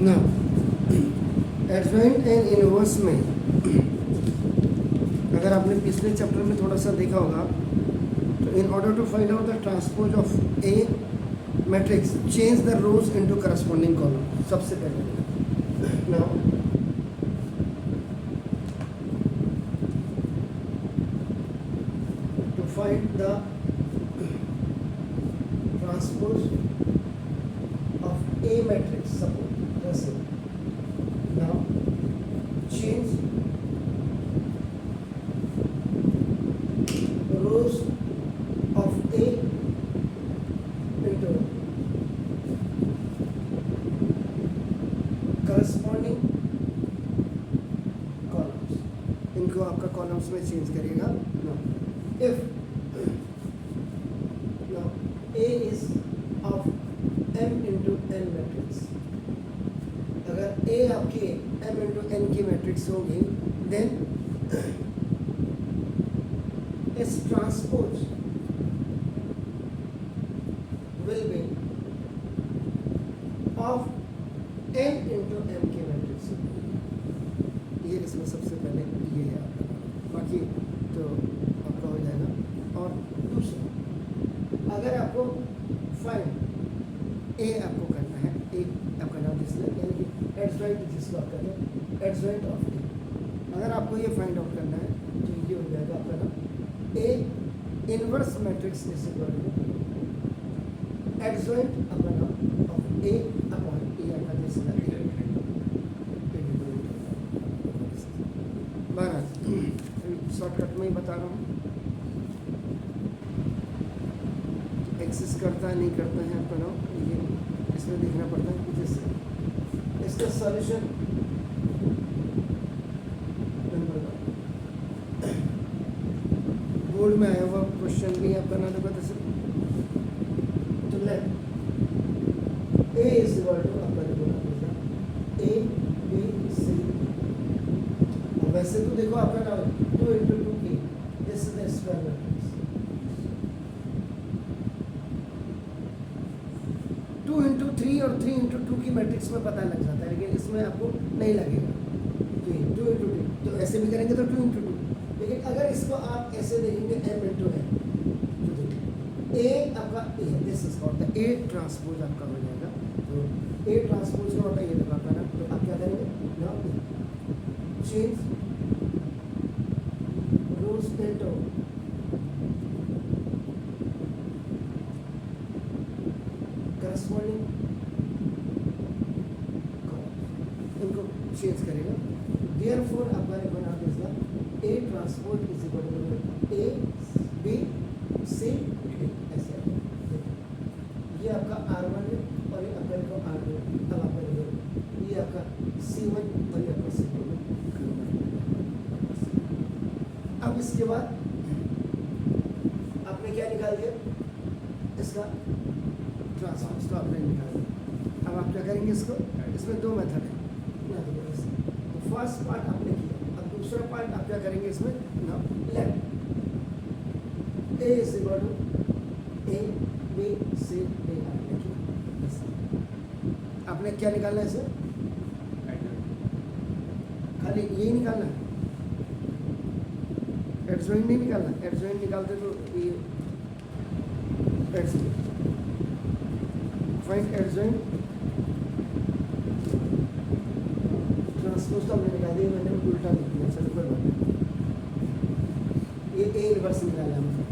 ना adjoint and inverse में अगर आपने पिछले चैप्टर में थोड़ा सा देखा होगा तो in order to find out the transpose of a matrix change the rows into corresponding column सबसे पहले now to find the transpose of a matrix suppose जैसे now change rows of A into corresponding columns. इनको आपका columns में change करिएगा. Now if now A is of M into N matrix, अगर A आपकी M into N की matrix होगी then S transpose will be of N into M की matrix. ये इसमें सबसे पहले ये है आपका, बाकी तो आपका हो जाएगा. और दूसरा अगर आपको फाइंड A आपको करना है, A आपका नाम जिसने यानी कि एडजॉइंट जिसको आप कहते हैं एडजॉइंट ऑफ ए, अगर आपको ये फाइंड आउट करना है तो ये हो जाएगा आपका नाम A inverse matrix is equal to adjoint आपका नाम ऑफ ए अपॉन ए आपका जिसका शॉर्टकट में ही बता रहा हूँ. एक्सेस करता है नहीं करता है आपका नाम ये इसमें देखना पड़ता है कि जैसे इसका सॉल्यूशन बोर्ड में आया हुआ क्वेश्चन भी आप बना दोगे जैसे तो let A is equal to आपका देखो ए बी सी. वैसे तो देखो आपका नाम 2 into 2 की this is the square matrix. 2 into 3 और 3 into 2 की मैट्रिक्स में पता लग जाता है, लेकिन इसमें आपको नहीं लगेगा. 2 into 2 तो ऐसे भी करेंगे तो 2 into 2, लेकिन अगर इसको आप ऐसे देखेंगे M into N तो A आपका A है, this is called the A transpose आपका हो जाएगा. तो A ट्रांसपोज का होता है ये देखो आपका ना, तो आप क्या करेंगे now change rows into corresponding इनको चेंज करेगा. देयरफॉर आपका एक नाम इसका A transpose is equal to A B C D ऐसे. ये आपका R1 है और ये आपका देखो R2. अब आपका देखो ये आपका C1 और ये आपका C2. अब इसके बाद आपने क्या निकाल दिया इसका ट्रांसपोज तो आपने निकाल दिया. अब आप क्या करेंगे इसको, इसमें दो मेथड है. तो फर्स्ट पार्ट आपने किया, अब दूसरा पार्ट आप क्या करेंगे इसमें ना let A is equal to A B C D आपने किया. आपने क्या निकालना है इसे, खाली यही निकालना है, एडजॉइंट नहीं निकालना. एडजॉइंट निकालते तो ये फाइंड एडजॉइंट ट्रांसपोज तो हमने निकाल दिया, मैंने उल्टा लिख दिया. चलो कोई बात नहीं, ये A इनवर्स निकाला हमने.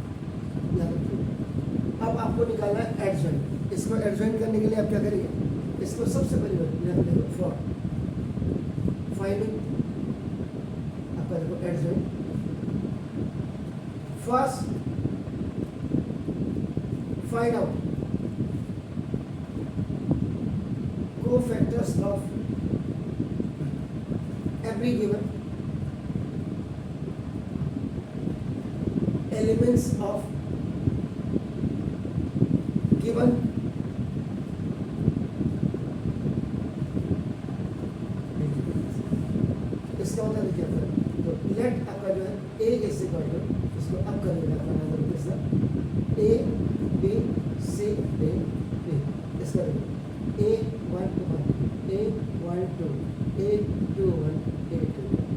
अब आपको निकालना है एडजॉइंट. इसको एडजॉइंट करने के लिए आप क्या करेंगे, इसको सबसे पहले फॉर फाइंडिंग आपका देखो adjoint. First find out co-factors of every given elements of given इसका होता है देखिए. तो लेट आपका जो है A इज इक्वल टू, इसको अब कर लेना अपना नाम कैसा A B C D. इसका A 1 1 A 1 2 A 2 1 A 2 1।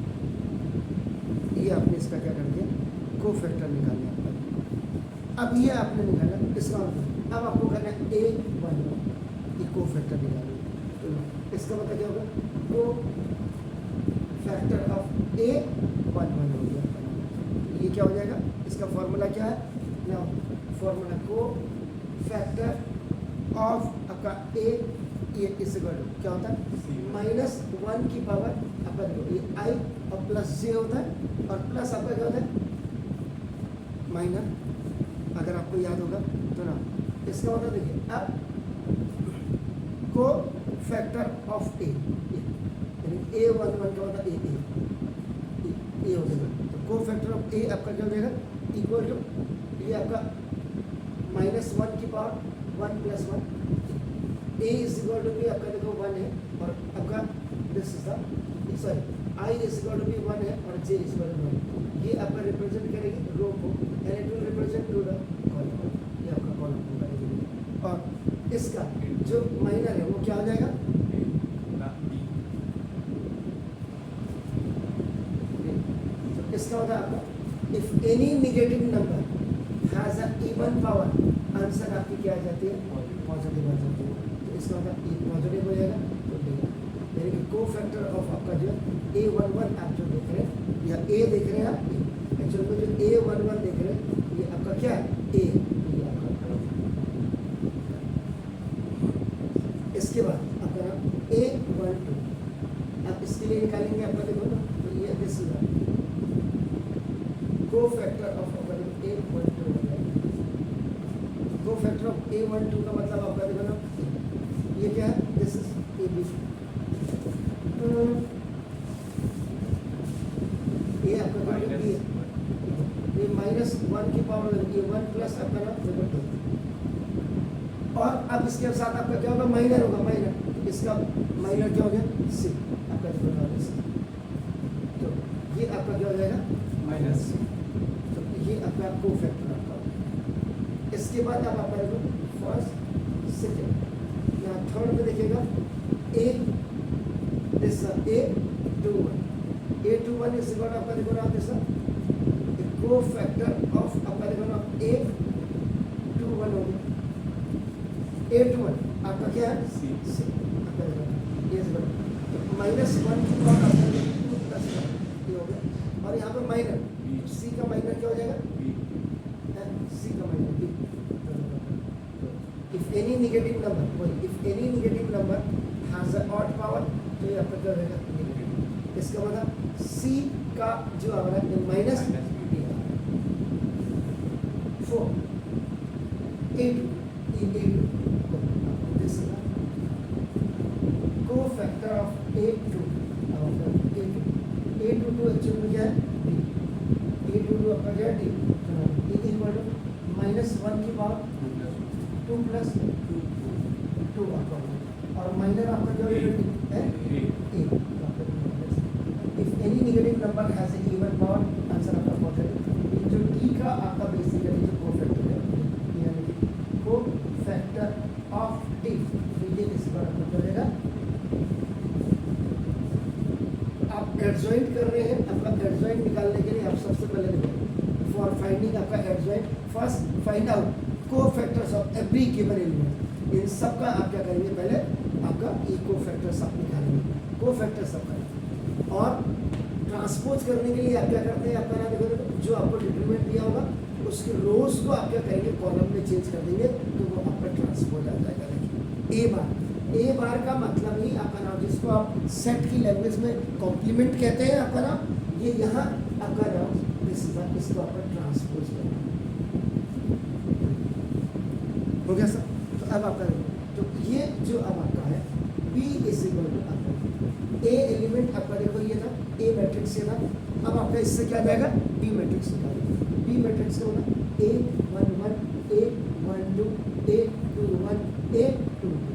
ये आपने इसका क्या कर दिया, कोफैक्टर निकाल लिया आपका। अब ये आपने निकाला इसका मतलब अब आपको करना है A 1 1, ये कोफैक्टर निकालना। तो इसका मतलब क्या होगा, को फैक्टर ऑफ A 1 1 हो गया। ये क्या हो जाएगा, इसका फॉर्मूला क्या है ना, फॉर्मूला को फैक्टर ऑफ आपका A ये इस क्या होता है -1 की पावर आपका ये I और प्लस J होता है, और प्लस आपका क्या होता है माइनर, अगर आपको याद होगा तो ना। इसका मतलब देखिए अब को फैक्टर ऑफ A यानी A 1 1 का होता है ए हो जाएगा। तो को फैक्टर ऑफ A आपका क्या हो जाएगा, इक्वल टू ये आपका -1 की power 1 + 1 A is equal to भी आपका देखो 1 है, और आपका this is the sorry I is equal to भी 1 है, और J इज इक्वल टू 1। ये आपका रिप्रेजेंट करेगी रो को, and it will represent to the column, ये आपका कॉलम होगा। और इसका जो माइनर है वो क्या हो जाएगा, तो इसका होता है आपका if any negative number has a even power, answer आपकी क्या आ जाती है, पॉजिटिव आ जाती है। तो इसका मतलब ये पॉजिटिव हो जाएगा, तो यानी कि को फैक्टर ऑफ आपका जो A 1 1 आप जो देख रहे हैं या A देख रहे हैं आप, एक्चुअल में जो A 1 1 देख रहे हैं ये आपका क्या है A, ये आपका। इसके बाद आपका नाम A 1 2, आप इसके लिए निकालेंगे आपका देखो ना, तो ये दिस इज को फैक्टर ऑफ आपका A 1 2 हो जाएगा। को फैक्टर ऑफ A 1 2 का मतलब आपका देखो ना, ये क्या है, दिस इज A B, ये आपका ये -1 की पावर ये 1 प्लस आपका ना 2, और अब इसके साथ आपका क्या होगा, माइनर होगा, माइनर इसका माइनर क्या हो गया C आपका देखो, तो ये आपका क्या हो जाएगा -C, तो ये आपका को फैक्टर आपका। इसके बाद अब आपका देखो फर्स्ट सेकेंड, यहाँ थर्ड में देखिएगा A this A 2 1 A 2 1 is equal आपका देखो ना दिस को फैक्टर ऑफ आपका देखो ना A 2 1 हो गया। A 2 1 आपका क्या है C आपका देखो ये इज इक्वल तो -1 की पावर आपका 2 + 1 ये हो गया, और यहाँ पर माइनर C का माइनर क्या हो जाएगा C का minor B। If any negative number has a odd power, तो ये आपका क्या रहेगा नेगेटिव। इसका मतलब C का जो आ रहा है -4 A 2 दिस इज को फैक्टर ऑफ A 2 एक्चुअल में क्या है A 2 आपका क्या है D इक्वल टू -1 की पावर 2 + 2 आपका, और माइनर आपका क्या है A। If any negative number has a even power, answer आपका पॉजिटिव। जो D का आपका बेसिकली जो को फैक्टर है यानी कि को फैक्टर ऑफ D, तो ये इस बार आपको करेगा। आप एडजॉइंट कर रहे हैं, आपका एडजॉइंट निकालने के लिए आप सबसे पहले देखो फॉर फाइंडिंग आपका adjoint, first find out cofactors of every given element. इन सब का आप क्या करेंगे, पहले आपका ये को फैक्टर्स आप निकालेंगे, को फैक्टर्स सब करेंगे। और ट्रांसपोज करने के लिए आप क्या करते हैं, आपका ना देखो जो आपको डिटरमिनेंट दिया होगा उसके रोज को आप क्या करेंगे, कॉलम में चेंज कर देंगे, तो वो आपका ट्रांसपोज आ जाएगा। देखिए A बार का मतलब ही आपका नाम, जिसको आप सेट की लैंग्वेज में कॉम्प्लीमेंट कहते हैं आपका नाम, ये यहाँ आपका नाम इसको आपका ट्रांसपोज करना हो गया सर। तो अब आपका तो ये जो अब आपका है B इज इक्वल टू आपका A एलिमेंट आपका देखो ये था A मैट्रिक्स से था, अब आपका इससे क्या जाएगा B मैट्रिक्स निकालेंगे। B मैट्रिक्स का होगा A 1 1 A 1 2 A 2 1 A 2 2,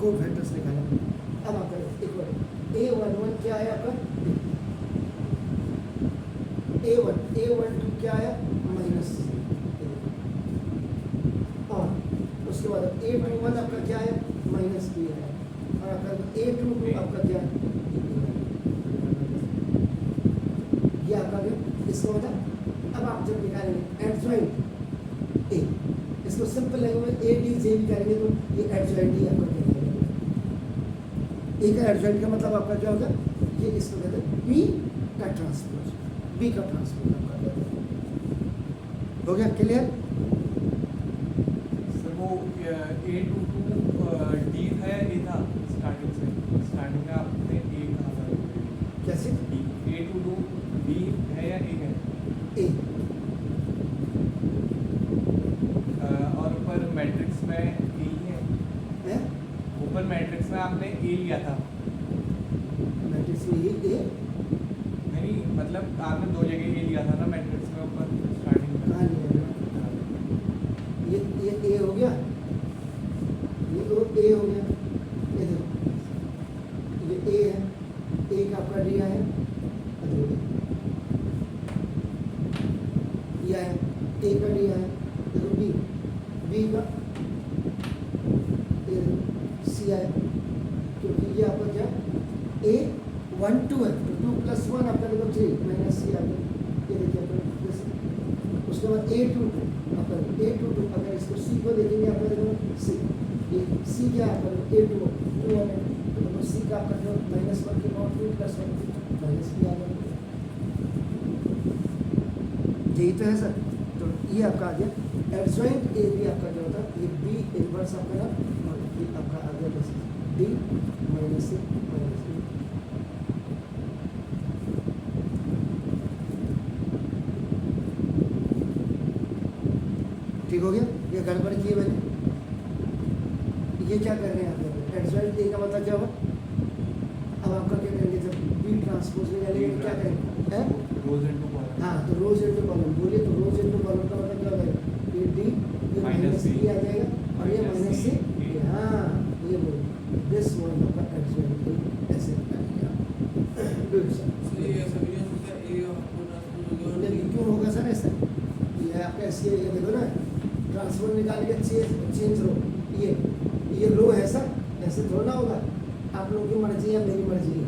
को फैक्टर्स निकाला। अब आपका इक्वल A 1 1 क्या है आपका A 1 2 क्या है -, और उसके बाद A 2 1 आपका क्या है -, माइनस बी है, और आपका ए टू टू आपका क्या है, ये आपका क्या, इसको मतलब अब आप जब निकालेंगे एडजॉइंट ए, इसको सिंपल लैंग्वेज में ए डी जे भी करेंगे तो ये एडजॉइंट ही आपका क्या है, ए का एडजॉइंट का मतलब आपका क्या होगा, ये इसको कहते हैं बी का ट्रांसपोज, बी का ट्रांसपोज आपका क्या है। हो गया क्लियर? सर वो A टू D था या A था स्टार्टिंग से, स्टार्टिंग में आपने A कहा था, कैसे A टू D है या A है? ए और ऊपर मैट्रिक्स में A ही है, है ऊपर मैट्रिक्स में आपने A लिया था, मैट्रिक्स में ये ए नहीं मतलब आपने दो जगह A लिया था ना मैट्रिक्स में ऊपर स्टार्टिंग में। कहाँ लिया है? ये ए हो गया, ये तो ए हो गया, ये देखो ये ए है, ए का आपका दिया है, ये है ए का दिया है, देखो बी, बी का सी है, क्योंकि ये आपका क्या ए 1 2 है तो 2 + 1 आपका देखो 3 माइनस सी आ गया, ये देखिए आपका उसके बाद ए टू टू आपका ए टू टू, अगर इसको सी को देखेंगे आपका देखो सी, ये सी क्या है आपका ए टू टू है तो सी का आपका जो -1 के बाद 2 + 1 माइनस बी आ गया, यही तो है सर। तो ये आपका आ गया एडजॉइंट ए बी आपका क्या होता है, ये बी इनवर्स आपका ना, और ये आपका आ गया बस डी माइनस सी माइनस बी। ठीक हो गया? ये गड़बड़ की मैंने, ये क्या कर रहे हैं आप लोग, एडजॉइंट ए का मतलब क्या होगा, अब आपका क्या करेंगे जब बी ट्रांसपोज में डालेंगे तो क्या करेंगे हैं, रोज इनटू कॉलम। हाँ तो रोज इनटू कॉलम बोलिए, तो रोज इनटू कॉलम का मतलब क्या होगा, ये डी ये माइनस बी आ जाएगा और ये माइनस सी, हाँ ये बोलिए दिस वन आपका एडजॉइंट ए ऐसे निकालेंगे आप। गुड सर, लेकिन क्यों होगा सर ऐसा, ये आपका ऐसे ये देखो ना, ट्रांसफर निकाल के चेंज रो, ये रो है सर, ऐसे थोड़ा ना होगा, आप लोगों की मर्जी है मेरी मर्जी है,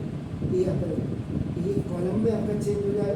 ये आपका ये कॉलम में आपका चेंज हो जाए